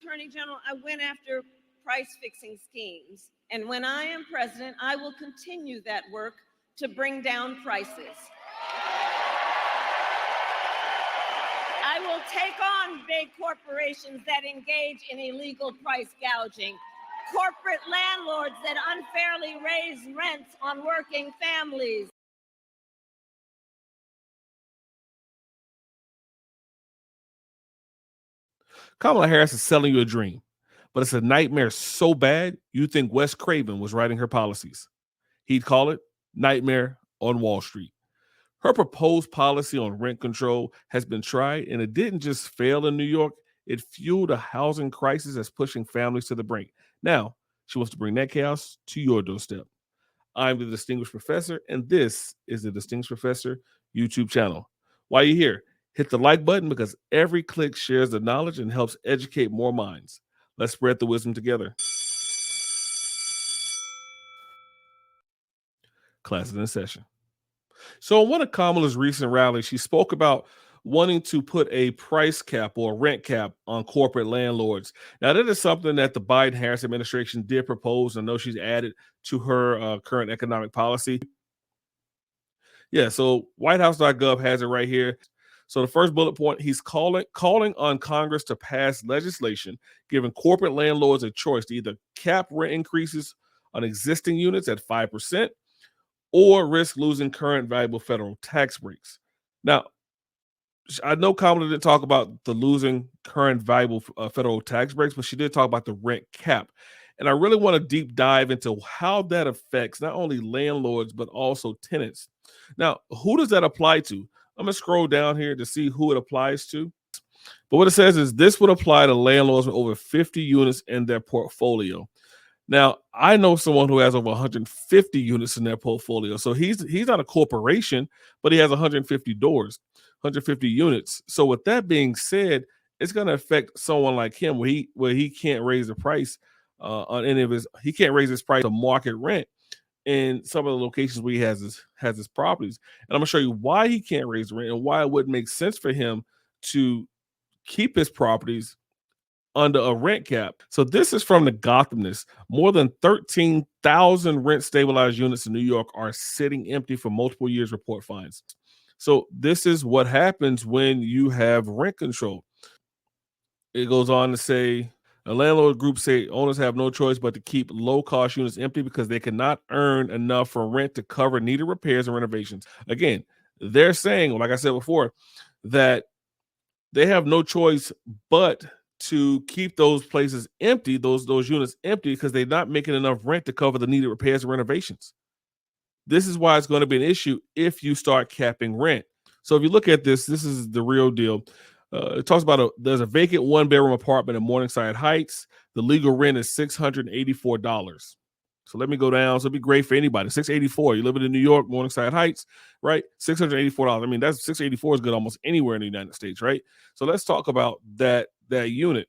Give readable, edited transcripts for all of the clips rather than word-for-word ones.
Attorney General, I went after price-fixing schemes. And when I am president, I will continue that work to bring down prices. I will take on big corporations that engage in illegal price gouging, corporate landlords that unfairly raise rents on working families. Kamala Harris is selling you a dream, but it's a nightmare so bad you think Wes Craven was writing her policies. He'd call it Nightmare on Wall Street. Her proposed policy on rent control has been tried, and it didn't just fail in New York, it fueled a housing crisis that's pushing families to the brink. Now, she wants to bring that chaos to your doorstep. I'm the Distinguished Professor, and this is the Distinguished Professor YouTube channel. While you're here, hit the like button because every click shares the knowledge and helps educate more minds. Let's spread the wisdom together. Class is in session. So in one of Kamala's recent rallies, she spoke about wanting to put a price cap or a rent cap on corporate landlords. Now, that is something that the Biden-Harris administration did propose. I know she's added to her current economic policy. Yeah, so whitehouse.gov has it right here. So the first bullet point, he's calling on Congress to pass legislation giving corporate landlords a choice to either cap rent increases on existing units at 5% or risk losing current valuable federal tax breaks. Now, I know Kamala didn't talk about the losing current valuable federal tax breaks, but she did talk about the rent cap. And I really want to deep dive into how that affects not only landlords, but also tenants. Now, who does that apply to? I'm going to scroll down here to see who it applies to. But what it says is this would apply to landlords with over 50 units in their portfolio. Now, I know someone who has over 150 units in their portfolio. So he's not a corporation, but he has 150 doors, 150 units. So with that being said, it's going to affect someone like him where he can't raise the price on any of he can't raise his price to market rent in some of the locations where he has his properties. And I'm going to show you why he can't raise the rent and why it wouldn't make sense for him to keep his properties under a rent cap. So this is from the Gothamist. More than 13,000 rent stabilized units in New York are sitting empty for multiple years, report finds. So this is what happens when you have rent control. It goes on to say, a landlord group say owners have no choice but to keep low-cost units empty because they cannot earn enough for rent to cover needed repairs and renovations. Again, they're saying, like I said before, that they have no choice but to keep those places empty, those units empty, because they're not making enough rent to cover the needed repairs and renovations. This is why it's going to be an issue if you start capping rent. So if you look at this is the real deal. It talks about there's a vacant one-bedroom apartment in Morningside Heights. The legal rent is $684. So let me go down. So it'd be great for anybody. $684. You living in New York, Morningside Heights, right? $684. I mean, that's $684 is good almost anywhere in the United States, right? So let's talk about that unit. It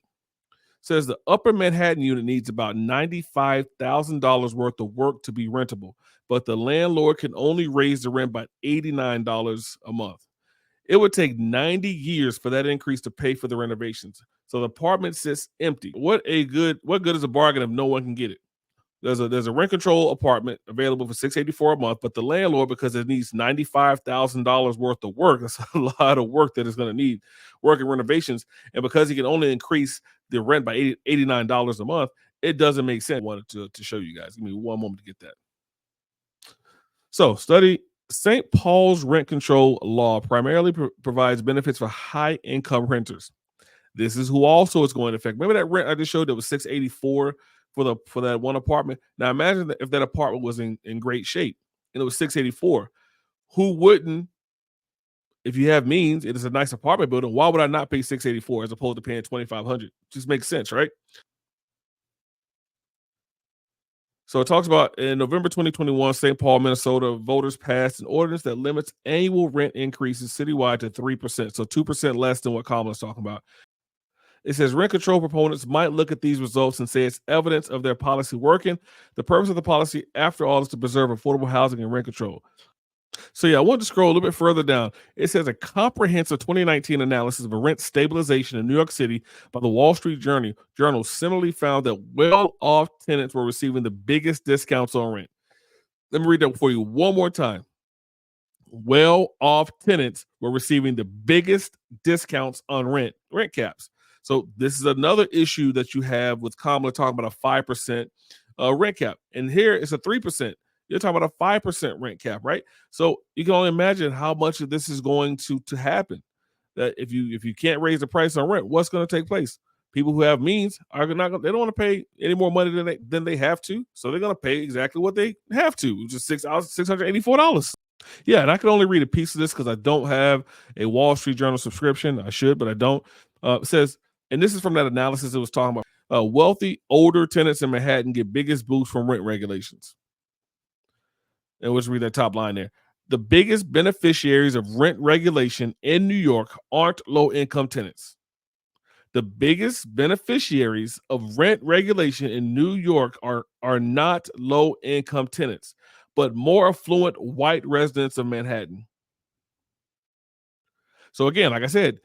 says the Upper Manhattan unit needs about $95,000 worth of work to be rentable, but the landlord can only raise the rent by $89 a month. It would take 90 years for that increase to pay for the renovations. So the apartment sits empty. What good is a bargain if no one can get it? There's a rent control apartment available for $684 a month, but the landlord, because it needs $95,000 worth of work, that's a lot of work that it's going to need, work and renovations, and because he can only increase the rent by $89 a month, it doesn't make sense. I wanted to show you guys. Give me one moment to get that. So, study St. Paul's rent control law primarily provides benefits for high-income renters. This is who also is going to affect. Remember that rent I just showed that was $684 for that one apartment. Now imagine that if that apartment was in great shape and it was $684. Who wouldn't, if you have means, it is a nice apartment building, why would I not pay $684 as opposed to paying $2,500? Just makes sense, right? So it talks about in November 2021, St. Paul, Minnesota, voters passed an ordinance that limits annual rent increases citywide to 3%, so 2% less than what Kamala's talking about. It says rent control proponents might look at these results and say it's evidence of their policy working. The purpose of the policy, after all, is to preserve affordable housing and rent control. So yeah, I want to scroll a little bit further down. It says a comprehensive 2019 analysis of rent stabilization in New York City by the Wall Street Journal similarly found that well-off tenants were receiving the biggest discounts on rent. Let me read that for you one more time. Well-off tenants were receiving the biggest discounts on rent caps. So this is another issue that you have with Kamala talking about a 5% rent cap. And here it's a 3%. You're talking about a 5% rent cap, right? So you can only imagine how much of this is going to happen. That if you can't raise the price on rent, what's going to take place? People who have means are not going. They don't want to pay any more money than they have to, so they're going to pay exactly what they have to, which is $684. Yeah, and I can only read a piece of this because I don't have a Wall Street Journal subscription. I should, but I don't. It says, and this is from that analysis it was talking about. Wealthy, older tenants in Manhattan get biggest boost from rent regulations. And we'll just read that top line there. The biggest beneficiaries of rent regulation in New York aren't low-income tenants. The biggest beneficiaries of rent regulation in New York are not low-income tenants, but more affluent white residents of Manhattan. So again, like I said,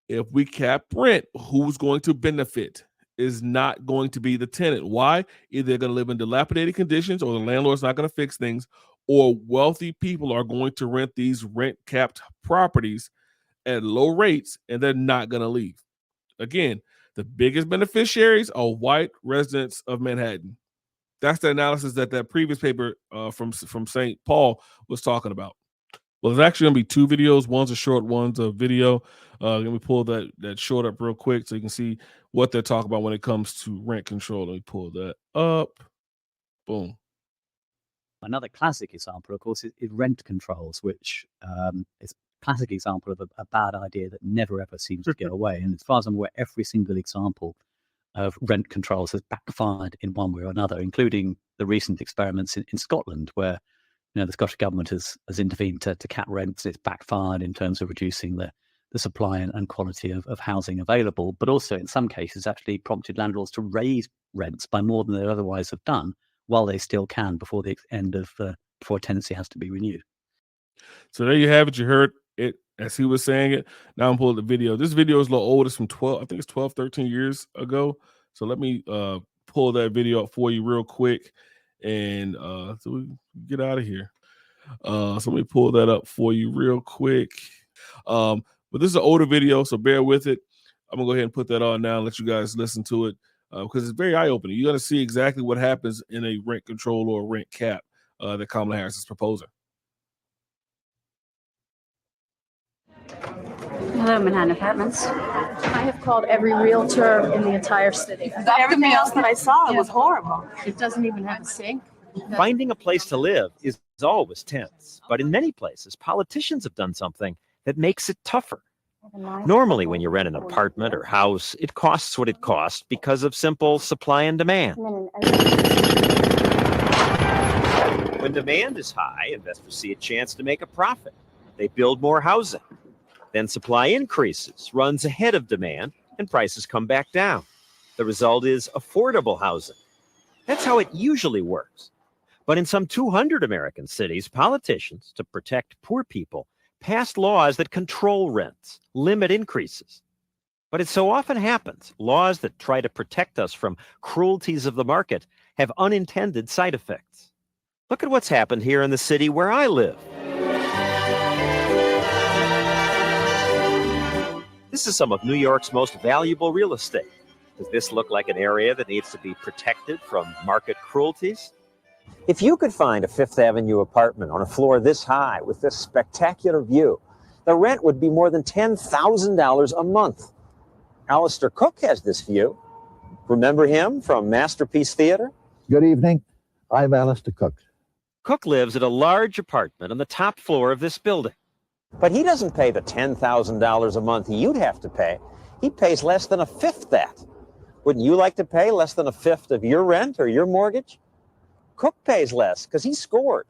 if we cap rent, who's going to benefit is not going to be the tenant. Why? Either they're going to live in dilapidated conditions or the landlord's not going to fix things, or wealthy people are going to rent these rent-capped properties at low rates and they're not going to leave. Again, the biggest beneficiaries are white residents of Manhattan. That's the analysis that previous paper from St. Paul was talking about. Well, there's actually going to be two videos. One's a short, one's a video. Let me pull that short up real quick so you can see what they're talking about when it comes to rent control. Let me pull that up. Boom. Another classic example, of course, is rent controls, which is a classic example of a bad idea that never ever seems to go away. And as far as I'm aware, every single example of rent controls has backfired in one way or another, including the recent experiments in Scotland, where the Scottish government has intervened to cap rents. It's backfired in terms of reducing the supply and quality of housing available, but also in some cases actually prompted landlords to raise rents by more than they otherwise have done while they still can before the end of before a tenancy has to be renewed. So there you have it. You heard it as he was saying it. Now I'm pulling the video. This video is a little old. It's from 13 years ago. So let me pull that video up for you real quick. And so we get out of here. So let me pull that up for you real quick. But this is an older video, so bear with it. I'm gonna go ahead and put that on now and let you guys listen to it because it's very eye-opening. You're gonna see exactly what happens in a rent control or rent cap that Kamala Harris is proposing. Hello, Manhattan Apartments. I have called every realtor in the entire city. Everything else that I saw was horrible. It doesn't even have a sink. Finding a place to live is always tense, but in many places, politicians have done something that makes it tougher. Normally, when you rent an apartment or house, it costs what it costs because of simple supply and demand. When demand is high, investors see a chance to make a profit. They build more housing. Then supply increases, runs ahead of demand, and prices come back down. The result is affordable housing. That's how it usually works. But in some 200 American cities, politicians, to protect poor people, passed laws that control rents, limit increases. But it so often happens, laws that try to protect us from cruelties of the market have unintended side effects. Look at what's happened here in the city where I live. This is some of New York's most valuable real estate. Does this look like an area that needs to be protected from market cruelties? If you could find a Fifth Avenue apartment on a floor this high with this spectacular view, the rent would be more than $10,000 a month. Alistair Cook has this view. Remember him from Masterpiece Theater? Good evening. I'm Alistair Cook. Cook lives at a large apartment on the top floor of this building. But he doesn't pay the $10,000 a month you'd have to pay. He pays less than a fifth that. Wouldn't you like to pay less than a fifth of your rent or your mortgage? Cook pays less because he scored.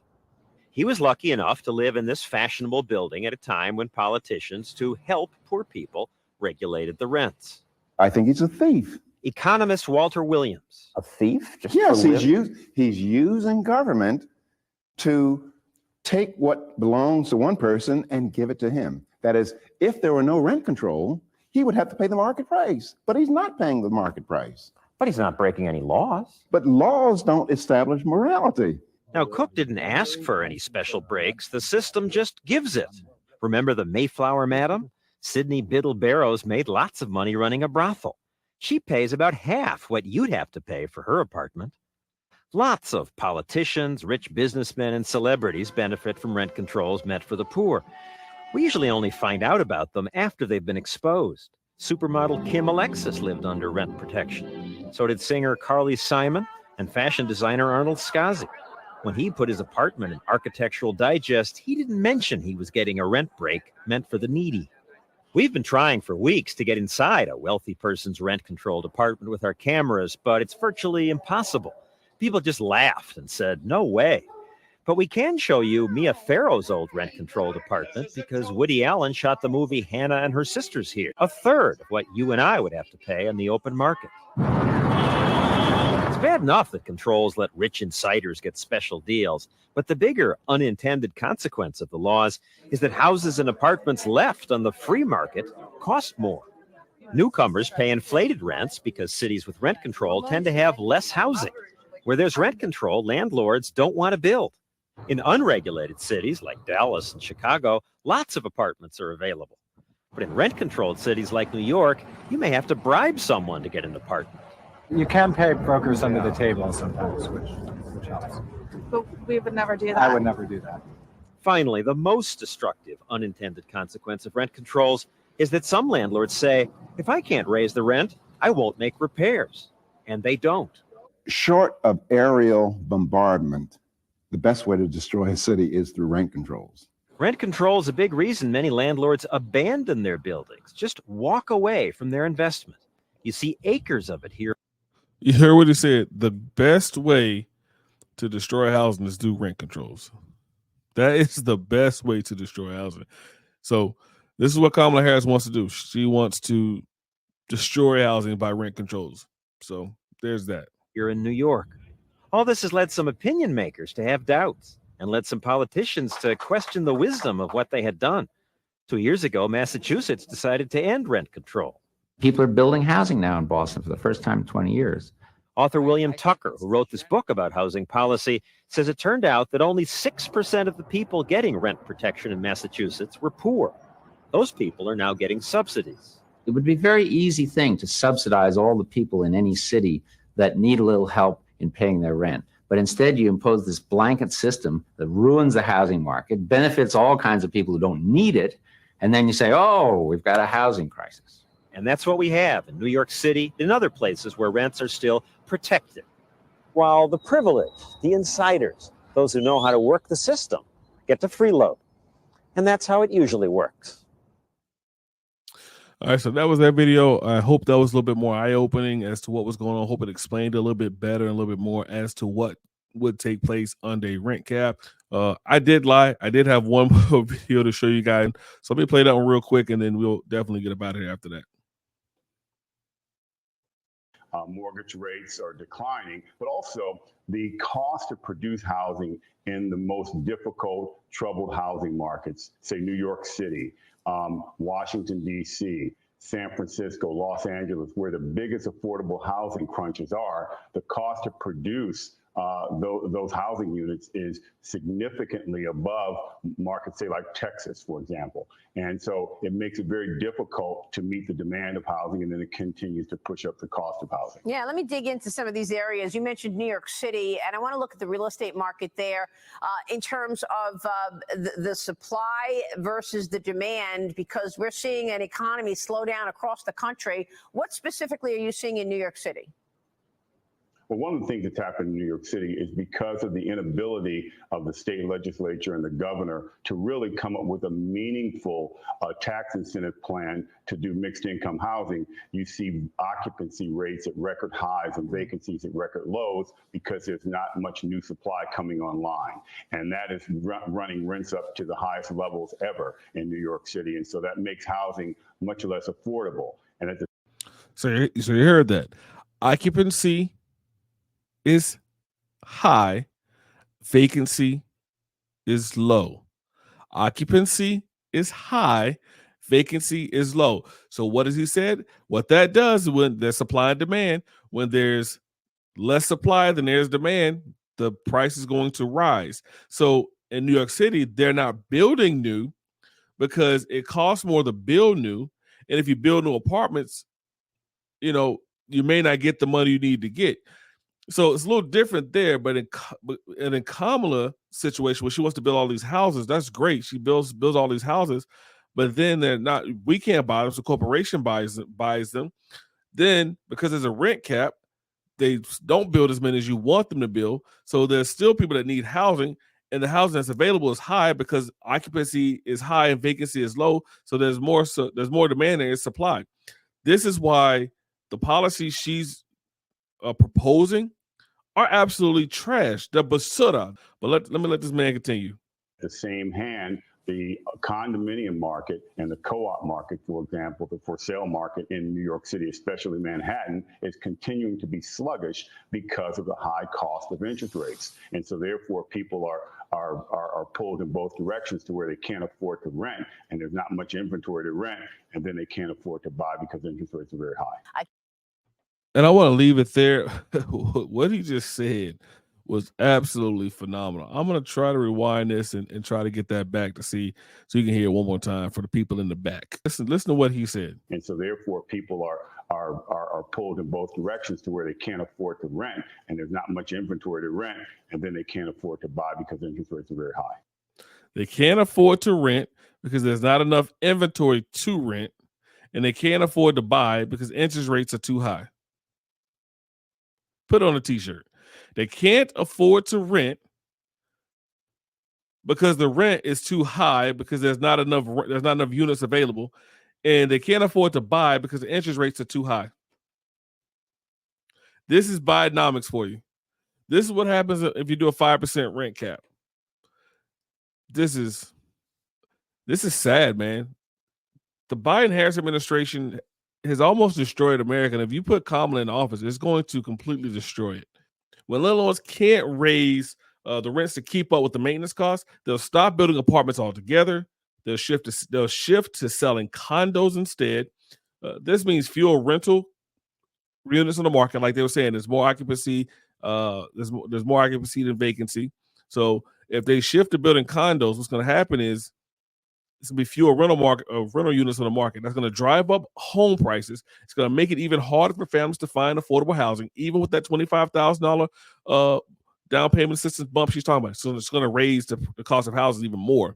He was lucky enough to live in this fashionable building at a time when politicians, to help poor people, regulated the rents. I think he's a thief. Economist Walter Williams. A thief? Yes, he's using government to take what belongs to one person and give it to him. That is, if there were no rent control, he would have to pay the market price, but he's not paying the market price. But he's not breaking any laws. But laws don't establish morality. Now, Cook didn't ask for any special breaks. The system just gives it. Remember the Mayflower madam? Sydney Biddle Barrows made lots of money running a brothel. She pays about half what you'd have to pay for her apartment. Lots of politicians, rich businessmen, and celebrities benefit from rent controls meant for the poor. We usually only find out about them after they've been exposed. Supermodel Kim Alexis lived under rent protection. So did singer Carly Simon and fashion designer Arnold Scazzi. When he put his apartment in Architectural Digest, he didn't mention he was getting a rent break meant for the needy. We've been trying for weeks to get inside a wealthy person's rent-controlled apartment with our cameras, but it's virtually impossible. People just laughed and said, no way. But we can show you Mia Farrow's old rent-controlled apartment because Woody Allen shot the movie Hannah and Her Sisters here, a third of what you and I would have to pay on the open market. It's bad enough that controls let rich insiders get special deals, but the bigger unintended consequence of the laws is that houses and apartments left on the free market cost more. Newcomers pay inflated rents because cities with rent control tend to have less housing. Where there's rent control, landlords don't want to build. In unregulated cities like Dallas and Chicago, lots of apartments are available. But in rent-controlled cities like New York, you may have to bribe someone to get an apartment. You can pay brokers under the table sometimes, which helps. But we would never do that. I would never do that. Finally, the most destructive unintended consequence of rent controls is that some landlords say, if I can't raise the rent, I won't make repairs. And they don't. Short of aerial bombardment, the best way to destroy a city is through rent controls. Rent control is a big reason many landlords abandon their buildings, just walk away from their investment. You see acres of it here. You hear what he said? The best way to destroy housing is through rent controls. That is the best way to destroy housing. So this is what Kamala Harris wants to do. She wants to destroy housing by rent controls. So there's that. Here in New York. All this has led some opinion makers to have doubts and led some politicians to question the wisdom of what they had done. 2 years ago, Massachusetts decided to end rent control. People are building housing now in Boston for the first time in 20 years. Author William Tucker, who wrote this book about housing policy, says it turned out that only 6% of the people getting rent protection in Massachusetts were poor. Those people are now getting subsidies. It would be a very easy thing to subsidize all the people in any city that need a little help in paying their rent. But instead, you impose this blanket system that ruins the housing market, benefits all kinds of people who don't need it, and then you say, oh, we've got a housing crisis. And that's what we have in New York City and other places where rents are still protected. While the privileged, the insiders, those who know how to work the system, get to freeload. And that's how it usually works. All right, so that was that video. I hope that was a little bit more eye-opening as to what was going on. I hope it explained a little bit better and a little bit more as to what would take place under a rent cap. I did lie. I did have one more video to show you guys. So let me play that one real quick, and then we'll definitely get about it after that. Mortgage rates are declining, but also the cost to produce housing in the most difficult, troubled housing markets, say New York City, Washington, D.C., San Francisco, Los Angeles, where the biggest affordable housing crunches are, the cost to produce those housing units is significantly above markets, say like Texas, for example. And so it makes it very difficult to meet the demand of housing, and then it continues to push up the cost of housing. Yeah, let me dig into some of these areas. You mentioned New York City, and I want to look at the real estate market there in terms of the supply versus the demand, because we're seeing an economy slow down across the country. What specifically are you seeing in New York City? Well, one of the things that's happened in New York City is because of the inability of the state legislature and the governor to really come up with a meaningful tax incentive plan to do mixed income housing. You see occupancy rates at record highs and vacancies at record lows because there's not much new supply coming online. And that is running rents up to the highest levels ever in New York City. And so that makes housing much less affordable. And at the So you heard that. Occupancy is high, vacancy is low. Occupancy is high. Vacancy is low. So what has he said? What that does when there's supply and demand, when there's less supply than there's demand, the price is going to rise. So in New York City, they're not building new because it costs more to build new. And if you build new apartments, you may not get the money you need to get. So it's a little different there, but in Kamala's situation, where she wants to build all these houses, that's great. She builds all these houses, but then they're not. We can't buy them, so corporation buys them. Then because there's a rent cap, they don't build as many as you want them to build. So there's still people that need housing, and the housing that's available is high because occupancy is high and vacancy is low. So there's more demand than is supply. This is why the policies she's proposing are absolutely trash. They're basura. But let me let this man continue. The same hand, the condominium market and the co-op market, for example, the for sale market in New York City, especially Manhattan, is continuing to be sluggish because of the high cost of interest rates. And so therefore people are pulled in both directions to where they can't afford to rent, and there's not much inventory to rent, and then they can't afford to buy because interest rates are very high. And I want to leave it there. What he just said was absolutely phenomenal. I'm going to try to rewind this and try to get that back to see, so you can hear it one more time for the people in the back. Listen to what he said. And so therefore people are pulled in both directions to where they can't afford to rent, and there's not much inventory to rent, and then they can't afford to buy because interest rates are very high. They can't afford to rent because there's not enough inventory to rent, and they can't afford to buy because interest rates are too high. Put on a t-shirt. They can't afford to rent because the rent is too high because there's not enough units available, and they can't afford to buy because the interest rates are too high. This is Bidenomics for you. This is what happens if you do a 5% rent cap. This is sad, man. The Biden-Harris administration has almost destroyed America. And if you put Kamala in office, it's going to completely destroy it. When landlords can't raise the rents to keep up with the maintenance costs, they'll stop building apartments altogether. They'll shift to selling condos instead. This means fewer rental units on the market. Like they were saying, there's more occupancy. There's more occupancy than vacancy. So if they shift to building condos, what's going to happen is it's going to be fewer rental units on the market. That's going to drive up home prices. It's going to make it even harder for families to find affordable housing, even with that $25,000 down payment assistance bump she's talking about. So it's going to raise the cost of houses even more.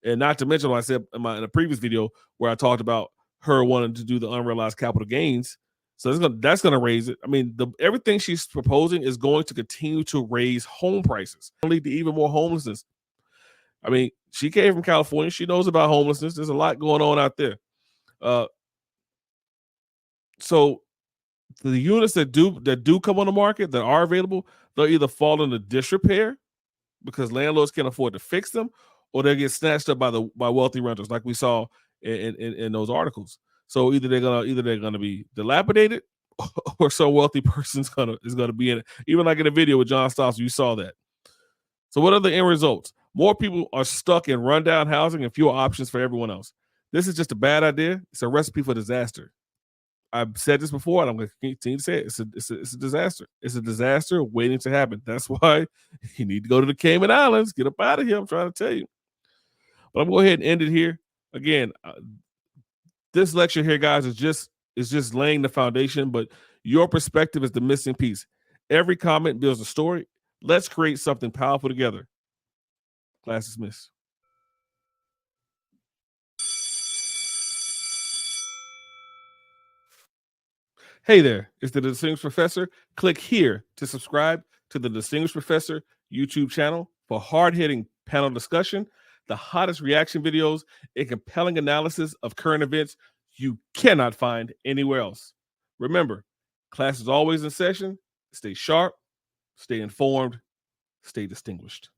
And not to mention what I said in a previous video where I talked about her wanting to do the unrealized capital gains. So that's going to raise it. I mean, everything she's proposing is going to continue to raise home prices, lead to even more homelessness. I mean, she came from California. She knows about homelessness. There's a lot going on out there. So the units that do come on the market that are available, they'll either fall into disrepair because landlords can't afford to fix them, or they'll get snatched up by wealthy renters, like we saw in those articles. So either they're gonna be dilapidated, or some wealthy person's is gonna be in it. Even like in the video with John Stossel, you saw that. So what are the end results? More people are stuck in rundown housing and fewer options for everyone else. This is just a bad idea. It's a recipe for disaster. I've said this before, and I'm going to continue to say it. It's a disaster. It's a disaster waiting to happen. That's why you need to go to the Cayman Islands. Get up out of here. I'm trying to tell you. But I'm going to go ahead and end it here. Again, this lecture here, guys, is just laying the foundation, but your perspective is the missing piece. Every comment builds a story. Let's create something powerful together. Class dismissed. Hey there, it's the Distinguished Professor. Click here to subscribe to the Distinguished Professor YouTube channel for hard-hitting panel discussion, the hottest reaction videos, and compelling analysis of current events you cannot find anywhere else. Remember, class is always in session. Stay sharp, stay informed, stay distinguished.